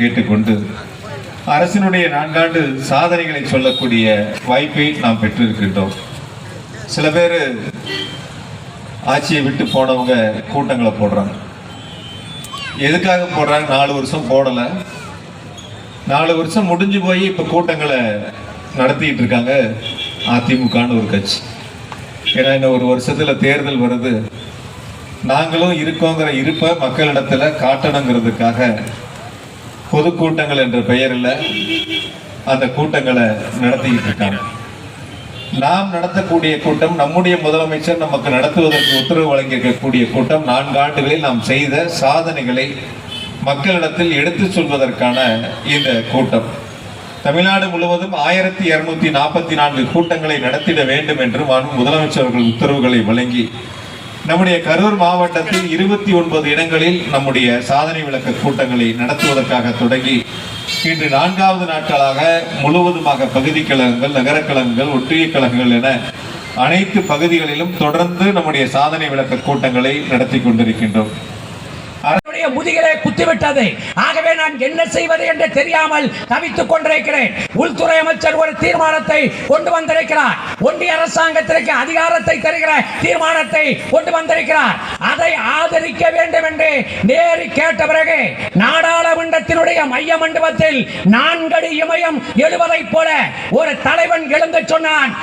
கேட்டுக்கொண்டு அரசினுடைய 4 ஆண்டு சாதனைகளை சொல்லக்கூடிய வாய்ப்பை நாம் பெற்றிருக்கின்றோம். சில பேர் ஆட்சியை விட்டு போனவங்க கூட்டங்களை போடுறாங்க. எதுக்காக போடுறாங்க? 4 வருஷம் போடலை, 4 வருஷம் முடிஞ்சு போய் இப்போ கூட்டங்களை நடத்திட்டு இருக்காங்க அதிமுகன்னு ஒரு கட்சி. ஏன்னா இன்னும் ஒரு வருஷத்தில் தேர்தல் வருது, நாங்களும் இருக்கோங்கிற இருப்பை மக்களிடத்தில் காட்டணுங்கிறதுக்காக பொதுக்கூட்டங்கள் என்ற பெயரில் அந்த கூட்டங்களை நடத்திக்கிட்டு இருக்காங்க. நாம் நடத்தக்கூடிய கூட்டம், நம்முடைய முதலமைச்சர் நமக்கு நடத்துவதற்கு உத்தரவு வழங்கியிருக்கக்கூடிய கூட்டம் 4 ஆண்டுகளில் நாம் செய்த சாதனைகளை மக்களிடத்தில் எடுத்து சொல்வதற்கான இந்த கூட்டம். தமிழ்நாடு முழுவதும் 1244 கூட்டங்களை நடத்திட வேண்டும் என்று முதலமைச்சர் அவர்கள் உத்தரவுகளை வழங்கி நம்முடைய கரூர் மாவட்டத்தில் 29 இடங்களில் நம்முடைய சாதனை விளக்க கூட்டங்களை நடத்துவதற்காக தொடங்கி இன்று 4வது நாட்களாக முழுவதுமாக பகுதி கழகங்கள், நகர கழகங்கள், ஒன்றிய கழகங்கள் என அனைத்து பகுதிகளிலும் தொடர்ந்து நம்முடைய சாதனை விளக்க கூட்டங்களை நடத்தி கொண்டிருக்கின்றோம். முதுகிலே குத்திவிட்டது. ஆகவே நான் என்ன செய்வது என்று தெரியாமல் தவித்துக் கொண்டிருக்கிறேன். உள்துறை அமைச்சர் ஒரு தீர்மானத்தை கொண்டு வந்திருக்கிறார். ஒன்றிய அரசாங்கத்திற்கு அதிகாரத்தை தருகிற தீர்மானத்தை கொண்டு வந்திருக்கிறார். அதை ஆதரிக்க வேண்டும் என்று நேரி கேட்ட பிறகு நாடாளுமன்றத்தினுடைய மைய மண்டபத்தில் 4 அடி இமயம் எழுவதைப் போல ஒரு தலைவன் எழுந்து சொன்னான்,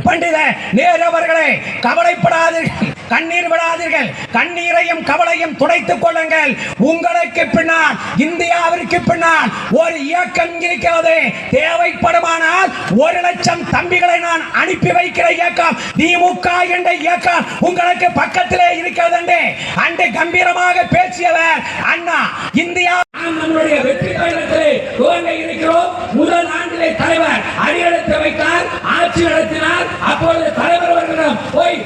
பண்டித நேரு அவர்களே, கவலைப்படாதீர்கள், கண்ணீர் விடாதீர்கள், கண்ணீரையும் கவலையும் துடைத்துக் கொள்ளுங்கள். உங்களுக்கு பின்னால், இந்தியாவிற்கு பின்னால் ஒரு இயக்கம் இருக்கிறது. தேவைப்படுமானால் 1 லட்சம் தம்பிகளை நான் அனுப்பி வைக்கிற இயக்கம் திமுக என்ற இயக்கம் உங்களுக்கு பக்கத்திலே இருக்கிறது என்று அன்று கம்பீரமாக பேசியவர் அண்ணா. இந்தியா நம்முடைய வெற்றி பயணத்திலே துவங்க இருக்கிறோம். முதல் ஆண்டிலே தலைவர் அடியெடுத்து வைத்தார், ஆட்சி நடத்தினார். அப்பொழுது தலைவர் அவர்களிடம் போய்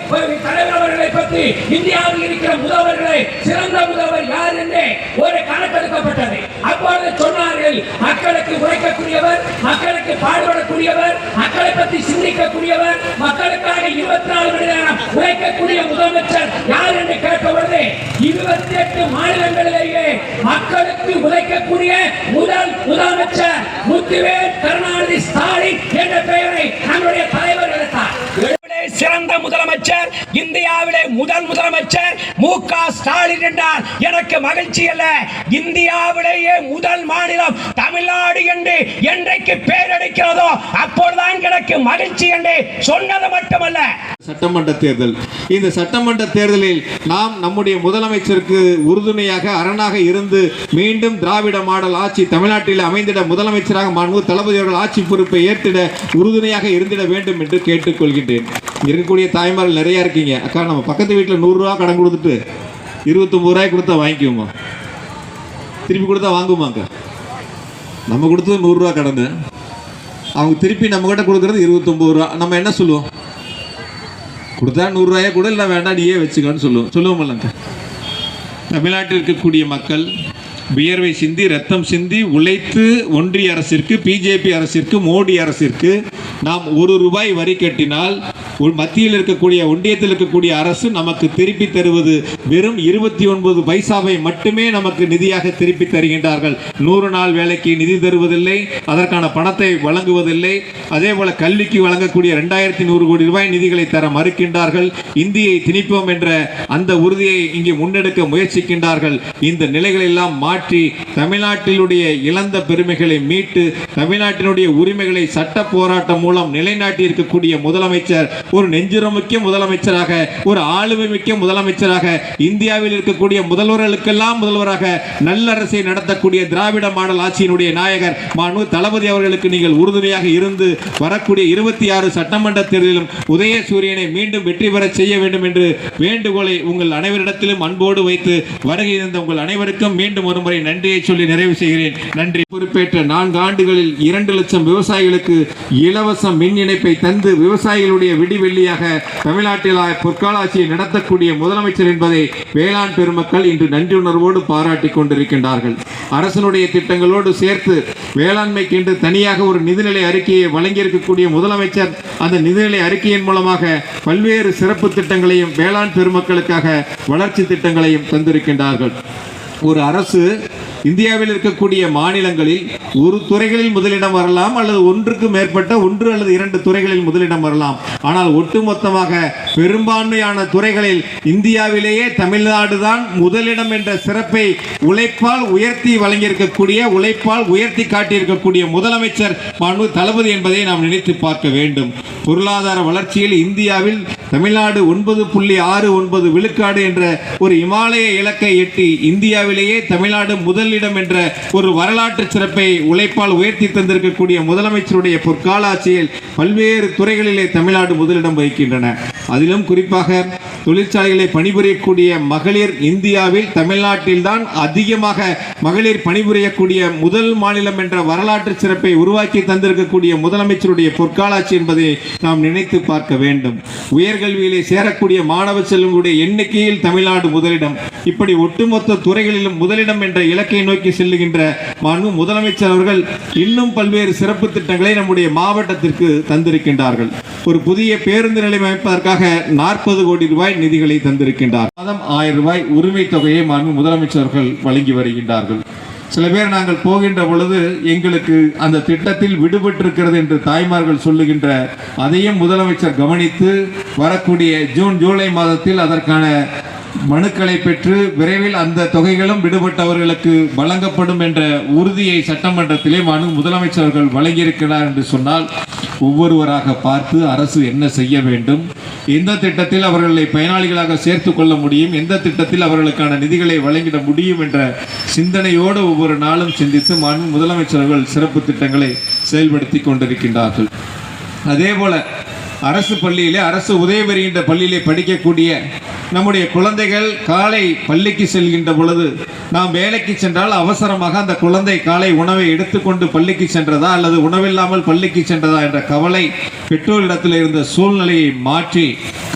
தலைவர் அவர்களை பற்றி இந்தியாவில் இருக்கிற முதல்வர்களை சிறந்த முதல்வர் யார் என்று ஒரு கணக்கெடுக்கப்பட்டது. அப்பொழுது சொன்னார்கள், மக்களுக்கு உழைக்கக்கூடியவர், மக்களுக்கு பாடுபடக்கூடியவர், மக்களை பற்றி சிந்திக்கக்கூடியவர், மக்களுக்காக 24 மணி நேரம் உழைக்கக்கூடிய முதலமைச்சர் யார் என்று கேட்டபொழுது 28 மாநிலங்களிலேயே மக்களுக்கு உழைக்கக்கூடிய முதல் முதலமைச்சர் முத்துவேல் கருணாநிதி ஸ்டாலின் என்ற பெயரை நம்முடைய தலைவர் எடுத்தார். சிறந்த முதலமைச்சர், இந்தியாவிலே முதல் முதலமைச்சர் மு.க. ஸ்டாலின் என்றால் எனக்கு மகிழ்ச்சி அல்ல. இந்தியாவிலேயே முதல் மாநிலம் தமிழ்நாடு என்று என்றைக்கு பெயரெடுக்கிறதோ அப்பொழுதுதான் எனக்கு மகிழ்ச்சி என்று சொன்னது மட்டுமல்ல. சட்டமன்ற தேர்தல், இந்த சட்டமன்ற தேர்தலில் நாம் நம்முடைய முதலமைச்சருக்கு உறுதுணையாக அரணாக இருந்து மீண்டும் திராவிட மாடல் ஆட்சி தமிழ்நாட்டில் அமைந்திட முதலமைச்சராக மாண்புமிகு தளபதி அவர்கள் ஆட்சி பொறுப்பை ஏற்றிட உறுதுணையாக இருந்திட வேண்டும் என்று கேட்டுக்கொள்கின்றேன். இருக்கக்கூடிய தாய்மார்கள் நிறைய இருக்கீங்க. அக்கா, நம்ம பக்கத்து வீட்டில் 100 ரூபா கடன் கொடுத்துட்டு 29 ரூபாய் கொடுத்தா வாங்கிக்குவோமா? திருப்பி கொடுத்தா வாங்குவோமாக்கா? நம்ம கொடுத்தது 100 ரூபா கடன், அவங்க திருப்பி நம்ம கிட்ட கொடுக்கறது 29 ரூபா. நம்ம என்ன சொல்லுவோம்? கொடுத்தா 100 ரூபாயே கூட இல்லை, வேண்டாம் நீயே வச்சுக்கன்னு சொல்லுவோம்லங்க. தமிழ்நாட்டில் இருக்கக்கூடிய மக்கள் வியர்வை சிந்தி ரத்தம் சிந்தி உழைத்து ஒன்றிய அரசிற்கு, பிஜேபி அரசிற்கு, மோடி அரசிற்கு நாம் 1 ரூபாய் வரி கட்டினால் மத்தியில் இருக்கக்கூடிய ஒன்றியத்தில் இருக்கக்கூடிய அரசு நமக்கு திருப்பி தருவது வெறும் 29 பைசாவை மட்டுமே நமக்கு நிதியாக திருப்பி தருகின்றார்கள். 100 நாள் வேலைக்கு நிதி தருவதில்லை, அதற்கான பணத்தை வழங்குவதில்லை. அதே போல கல்விக்கு வழங்கக்கூடிய 2100 கோடி ரூபாய் நிதிகளை தர மறுக்கின்றார்கள். இந்தியை திணிப்போம் என்ற அந்த உறுதியை இங்கே முன்னெடுக்க முயற்சிக்கின்றார்கள். இந்த நிலைகள் எல்லாம் மாற்றி தமிழ்நாட்டினுடைய இழந்த பெருமைகளை மீட்டு தமிழ்நாட்டினுடைய உரிமைகளை சட்ட போராட்டம் மூலம் நிலைநாட்டி இருக்கக்கூடிய முதலமைச்சர் ஒரு நெஞ்சுரமிக்க முதலமைச்சராக, ஒரு ஆளுமை மிக்க முதலமைச்சராக, இந்தியாவில் இருக்கக்கூடிய முதல்வர்களுக்கெல்லாம் முதல்வராக நல்ல அரசை நடத்தக்கூடிய திராவிட மாடல் ஆட்சியினுடைய நாயகர் மாண்புமிகு தளபதி அவர்களுக்கு நீங்கள் உறுதுணையாக இருந்து வரக்கூடிய 26 சட்டமன்ற தேர்தலிலும் உதயசூரியனை மீண்டும் வெற்றி பெற செய்ய வேண்டும் என்று வேண்டுகோளை உங்கள் அனைவரிடத்திலும் அன்போடு வைத்து வருகை இருந்த உங்கள் அனைவருக்கும் மீண்டும் ஒருமுறை நன்றியை சொல்லி நிறைவு செய்கிறேன். நன்றி. பொறுப்பேற்ற 4 ஆண்டுகளில் 2 லட்சம் விவசாயிகளுக்கு இலவச மின் இணைப்பை தந்து விவசாயிகளுடைய விடிவெள்ளியாக தமிழ்நாட்டில் பொற்கால ஆட்சியை நடத்தக்கூடிய முதலமைச்சர் என்பதை வேளாண் பெருமக்கள் இன்று நன்றியுணர்வோடு பாராட்டிக் கொண்டிருக்கின்றார்கள். அரசனுடைய திட்டங்களோடு சேர்த்து வேளாண்மைக்கு என்று தனியாக ஒரு நிதிநிலை அறிக்கையை வழங்கியிருக்கக்கூடிய முதலமைச்சர் அந்த நிதிநிலை அறிக்கையின் மூலமாக பல்வேறு சிறப்பு திட்டங்களையும் வேளாண் பெருமக்களுக்காக வளர்ச்சி திட்டங்களையும் தந்திருக்கின்றார்கள். ஒரு அரசு இந்தியாவில் இருக்கக்கூடிய மாநிலங்களில் ஒரு துறைகளில் முதலிடம் வரலாம், அல்லது ஒன்றுக்கு மேற்பட்ட ஒன்று அல்லது இரண்டு துறைகளில் முதலிடம் வரலாம். ஆனால் ஒட்டுமொத்தமாக பெரும்பான்மையான துறைகளில் இந்தியாவிலேயே தமிழ்நாடு தான் முதலிடம் என்ற சிறப்பை உழைப்பால் உயர்த்தி வழங்கியிருக்கக்கூடிய, உழைப்பால் உயர்த்தி காட்டியிருக்கக்கூடிய முதலமைச்சர் மாண்பு தளபதி என்பதை நாம் நினைத்து பார்க்க வேண்டும். பொருளாதார வளர்ச்சியில் இந்தியாவில் தமிழ்நாடு 9.69 விழுக்காடு என்ற ஒரு இமாலய இலக்கை எட்டி இந்தியாவிலேயே தமிழ்நாடு முதலிடம் என்ற ஒரு வரலாற்று சிறப்பை உழைப்பால் உயர்த்தி தந்திருக்கக்கூடிய முதலமைச்சருடைய பொற்கால ஆட்சியில் பல்வேறு துறைகளிலே தமிழ்நாடு முதலிடம் வகிக்கின்றன. அதிலும் குறிப்பாக தொழிற்சாலைகளை பணிபுரியக்கூடிய மகளிர் இந்தியாவில் தமிழ்நாட்டில் தான் அதிகமாக மகளிர் பணிபுரியக்கூடிய முதல் மாநிலம் என்ற வரலாற்று சிறப்பை உருவாக்கி தந்திருக்கக்கூடிய முதலமைச்சருடைய பொற்காலாட்சி என்பதை நாம் நினைத்து பார்க்க வேண்டும். உயர்கல்வியிலே சேரக்கூடிய மாணவ செல்வங்களுடைய எண்ணிக்கையில் தமிழ்நாடு முதலிடம். இப்படி ஒட்டுமொத்த துறைகளிலும் முதலிடம் என்ற இலக்கை நோக்கி செல்லுகின்ற மாண்பு முதலமைச்சர் அவர்கள் இன்னும் பல்வேறு சிறப்பு திட்டங்களை நம்முடைய மாவட்டத்திற்கு தந்திருக்கின்றார்கள். ஒரு புதிய பேருந்து நிலையம் அமைப்பதற்காக 40 கோடி ரூபாய் நிதிகளை தந்திருக்கின்றார். மாதம் 1000 ரூபாய் உரிமை தொகையை மாண்பு முதலமைச்சர்கள் வழங்கி வருகின்றார்கள். சில பேர் நாங்கள் போகின்ற பொழுது எங்களுக்கு அந்த திட்டத்தில் விடுபட்டிருக்கிறது என்று தாய்மார்கள் சொல்லுகின்ற அதையும் முதலமைச்சர் கவனித்து வரக்கூடிய ஜூன் ஜூலை மாதத்தில் அதற்கான மனுக்களை பெற்று விரைவில் அந்த தொகைகளும் விடுபட்டவர்களுக்கு வழங்கப்படும் என்ற உறுதியை சட்டமன்றத்திலே முதலமைச்சர்கள் வழங்கியிருக்கிறார் என்று சொன்னால், ஒவ்வொருவராக பார்த்து அரசு என்ன செய்ய வேண்டும், எந்த திட்டத்தில் அவர்களை பயனாளிகளாக சேர்த்து கொள்ள முடியும், எந்த திட்டத்தில் அவர்களுக்கான நிதிகளை வழங்கிட முடியும் என்ற சிந்தனையோடு ஒவ்வொரு நாளும் சிந்தித்து முதலமைச்சர்கள் சிறப்பு திட்டங்களை செயல்படுத்தி கொண்டிருக்கின்றார்கள். அதே போல அரசு பள்ளியிலே, அரசு உதவி பெறுகின்ற பள்ளியிலே படிக்கக்கூடிய நம்முடைய குழந்தைகள் காலை பள்ளிக்கு செல்கின்ற பொழுது நாம் வேலைக்கு சென்றால் அவசரமாக அந்த குழந்தை காலை உணவை எடுத்துக்கொண்டு பள்ளிக்கு சென்றதா அல்லது உணவில்லாமல் பள்ளிக்கு சென்றதா என்ற கவலை பெற்றோரிடத்தில் இருந்த சூழ்நிலையை மாற்றி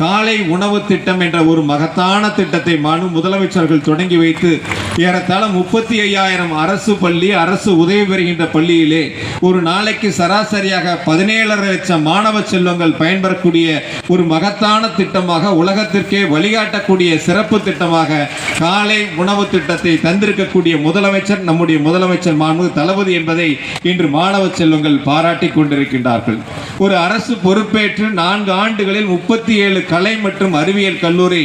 காலை உணவு திட்டம் என்ற ஒரு மகத்தான திட்டத்தை முதலமைச்சர்கள் தொடங்கி வைத்து ஏறத்தாழ 35,000 அரசு பள்ளி, அரசு உதவி பெறுகின்ற பள்ளியிலே ஒரு நாளைக்கு சராசரியாக 17 லட்சம் மாணவ செல்வங்கள் பயன்பெறக்கூடிய ஒரு மகத்தான திட்டமாக, உலகத்திற்கே வழிகாட்டக்கூடிய சிறப்பு திட்டமாக காலை உணவு திட்டத்தை தந்திருக்கக்கூடிய முதலமைச்சர் நம்முடைய முதலமைச்சர் மாண்பு தளபதி என்பதை இன்று மாணவ செல்வங்கள் பாராட்டி கொண்டிருக்கின்றார்கள். ஒரு அரசு பொறுப்பேற்று 4 ஆண்டுகளில் 37 கலை மற்றும் அறிவியல் கல்லூரி,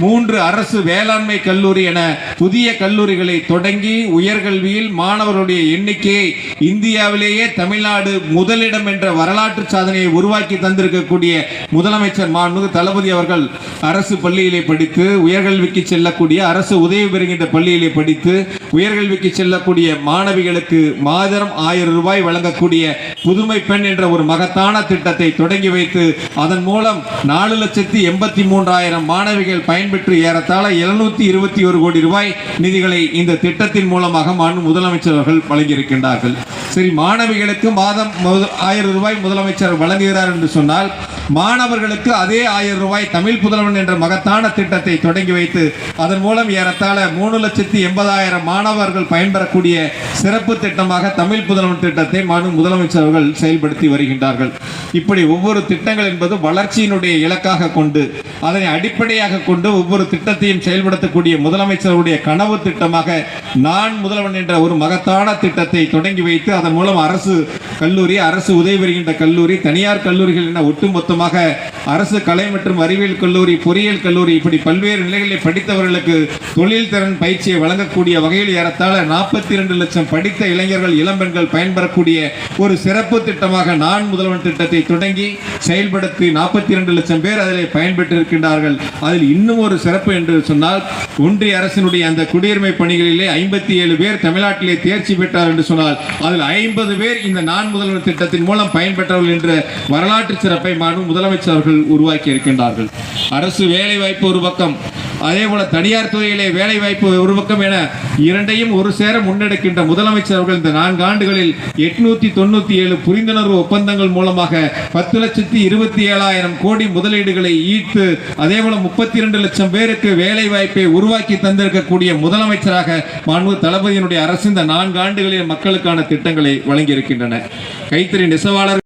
3 அரசு வேளாண்மை கல்லூரி என புதிய கல்லூரிகளை தொடங்கி உயர்கல்வியில் மாணவர்களுடைய எண்ணிக்கையை இந்தியாவிலேயே தமிழ்நாடு முதலிடம் என்ற வரலாற்று சாதனையை உருவாக்கி தந்திருக்கக்கூடிய முதலமைச்சர் மாண்பு தளபதி அவர்கள் அரசு பள்ளியிலே படித்து உயர்கல்விக்கு செல்லக்கூடிய, அரசு உதவி பெறுகின்ற பள்ளியிலே படித்து உயர்கல்விக்கு செல்லக்கூடிய மாணவிகளுக்கு மாதம் 1000 ரூபாய் வழங்கக்கூடிய புதுமை பெண் என்ற ஒரு மகத்தான திட்டத்தை தொடங்கி வைத்து அதன் மூலம் 4,83,000 மாணவிகள் பயன்பெற்று ஏறத்தாழ 721 கோடி ரூபாய் நிதிகளை இந்த திட்டத்தின் மூலமாக முதலமைச்சர் அவர்கள் வழங்கியிருக்கின்றார்கள். சரி, மாணவிகளுக்கு மாதம் 1000 ரூபாய் முதலமைச்சர் வழங்குகிறார் என்று சொன்னால், மாணவர்களுக்கு அதே 1000 ரூபாய் தமிழ் புதல்வன் என்ற மகத்தான திட்டத்தை தொடங்கி வைத்து அதன் மூலம் ஏறத்தாழ 3,80,000 மாணவர்கள் பயன்பெறக்கூடிய சிறப்பு திட்டமாக தமிழ் புதல்வன் திட்டத்தை முதலமைச்சர் அவர்கள் செயல்படுத்தி வருகின்றார்கள். இப்படி ஒவ்வொரு திட்டங்கள் என்பது வளர்ச்சியினுடைய இலக்காக கொண்டு, அதனை அடிப்படையாக கொண்டு ஒவ்வொரு திட்டத்தையும் செயல்படுத்தக்கூடிய முதலமைச்சருடைய கனவு திட்டமாக நான் முதல்வன் என்ற ஒரு மகத்தான திட்டத்தை தொடங்கி வைத்து அதன் மூலம் அரசு கல்லூரி, அரசு உதவி பெறுகின்ற கல்லூரி, தனியார் கல்லூரிகள் என ஒட்டுமொத்தமாக அரசு கலை மற்றும் அறிவியல் கல்லூரி, பொறியியல் கல்லூரி, இப்படி பல்வேறு நிலைகளில் படித்தவர்களுக்கு தொழில் திறன் பயிற்சியை வழங்கக்கூடிய வகையில் ஏறத்தாழ 42 லட்சம் படித்த இளைஞர்கள், இளம்பெண்கள் பயன்பெறக்கூடிய ஒரு சிறப்பு திட்டமாக நான் முதல்வன் திட்டத்தை தொடங்கி செயல்படுத்தி 42 லட்சம் பேர் அதில் பயன்பெற்றிருக்கின்றார்கள். அதில் இன்னும் ஒரு சிறப்பு என்று சொன்னால், ஒன்றிய அரசினுடைய அந்த குடியுரிமை பணிகளிலே 57 பேர் தமிழ்நாட்டிலே தேர்ச்சி பெற்றார் என்று சொன்னால் அதில் 50 பேர் இந்த நான் முதல்வன் திட்டத்தின் மூலம் பயன்பெற்றவர்கள் என்ற வரலாற்று சிறப்பை முதலமைச்சர் அவர்கள் உருவாக்கி இருக்கின்றார்கள். அரசு வேலை வாய்ப்பு ஒரு பக்கம், அதே போல தனியார் துறையிலே வேலை வாய்ப்பு ஒரு பக்கம் என இரண்டையும் ஒரு சேர முன்னெடுக்கின்ற முதலமைச்சர் அவர்கள் இந்த 4 ஆண்டுகளில் 897 புரிந்துணர்வு ஒப்பந்தங்கள் மூலமாக 10,27,000 கோடி முதலீடுகளை ஈர்த்து அதே போல 32 லட்சம் பேருக்கு வேலை வாய்ப்பை உருவாக்கி தந்திருக்கக்கூடிய முதலமைச்சராக தளபதியினுடைய அரசு இந்த 4 ஆண்டுகளில் மக்களுக்கான திட்டங்களை வழங்கி இருக்கின்றன. கைத்தறி நெசவாளர்